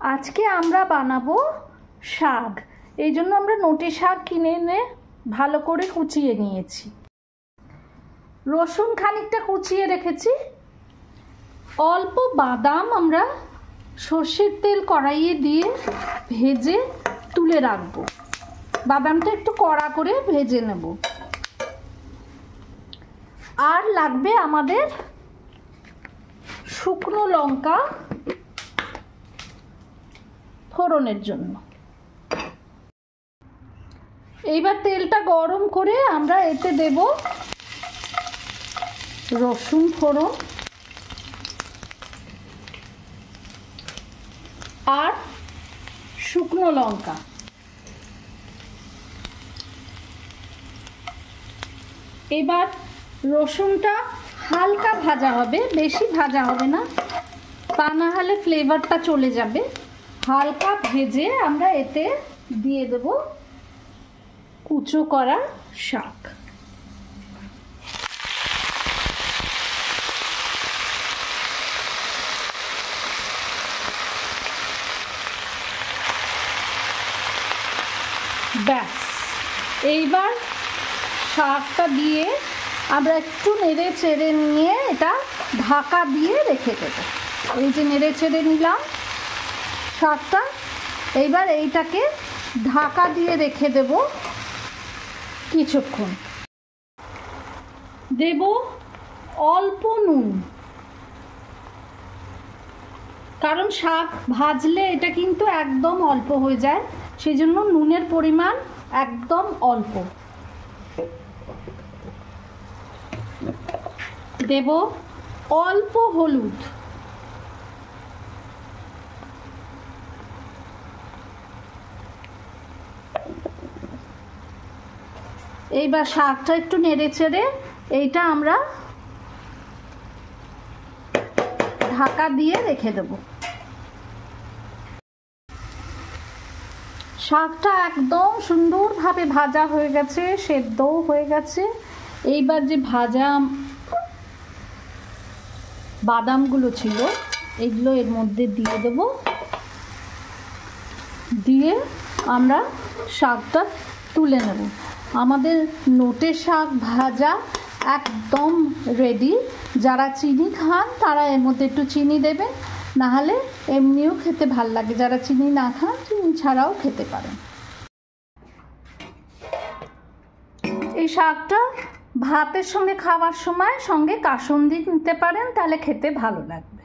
আজকে আমরা বানাবো শাক। এই জন্য আমরা নোটে শাক কিনে এনে ভালো করে কুচিয়ে নিয়েছি। রসুন খানিকটা কুচিয়ে রেখেছি। অল্প বাদাম আমরা সর্ষের তেল কড়াইয়ে দিয়ে ভেজে তুলে রাখবো। বাদামটা একটু কড়া করে ভেজে নেব। আর লাগবে আমাদের শুকনো লঙ্কা ফোড়নের জন্য। এইবার তেলটা গরম করে আমরা এতে দেব রসুন ফোড়ন আর শুকনো লঙ্কা। এবার রসুনটা হালকা ভাজা হবে, বেশি ভাজা হবে না, তা না হলে ফ্লেভারটা চলে যাবে। হালকা ভেজে আমরা এতে দিয়ে দেব কুচো করা শাক। ব্যাস, এইবার শাকটা দিয়ে আমরা একটু নেড়ে চেড়ে নিয়ে এটা ঢাকা দিয়ে রেখে দেব। এই যে নেড়ে চেড়ে নিলাম শাকটা, এইবার এইটাকে ঢাকা দিয়ে রেখে দেব কিছুক্ষণ। দেব অল্প নুন, কারণ শাক ভাজলে এটা কিন্তু একদম অল্প হয়ে যায়, সেই জন্য নুনের পরিমাণ একদম অল্প। দেব অল্প হলুদ, এইবার শাকটা একটু নেড়ে চেড়ে এইটা আমরা ঢাকা দিয়ে রেখে দেব। শাকটা একদম সুন্দরভাবে ভাজা হয়ে গেছে, সেদ্ধও হয়ে গেছে। এইবার যে ভাজা বাদামগুলো ছিল এগুলো এর মধ্যে দিয়ে দেব, দিয়ে আমরা শাকটা তুলে নেব। আমাদের নোটে শাক ভাজা একদম রেডি। যারা চিনি খান তারা এর মধ্যে একটু চিনি দেবেন, নাহলে এমনিও খেতে ভাল লাগে। যারা চিনি না খান চিনি ছাড়াও খেতে পারেন। এই শাকটা ভাতের সঙ্গে খাওয়ার সময় সঙ্গে কাসুন্দি নিতে পারেন, তাহলে খেতে ভালো লাগবে।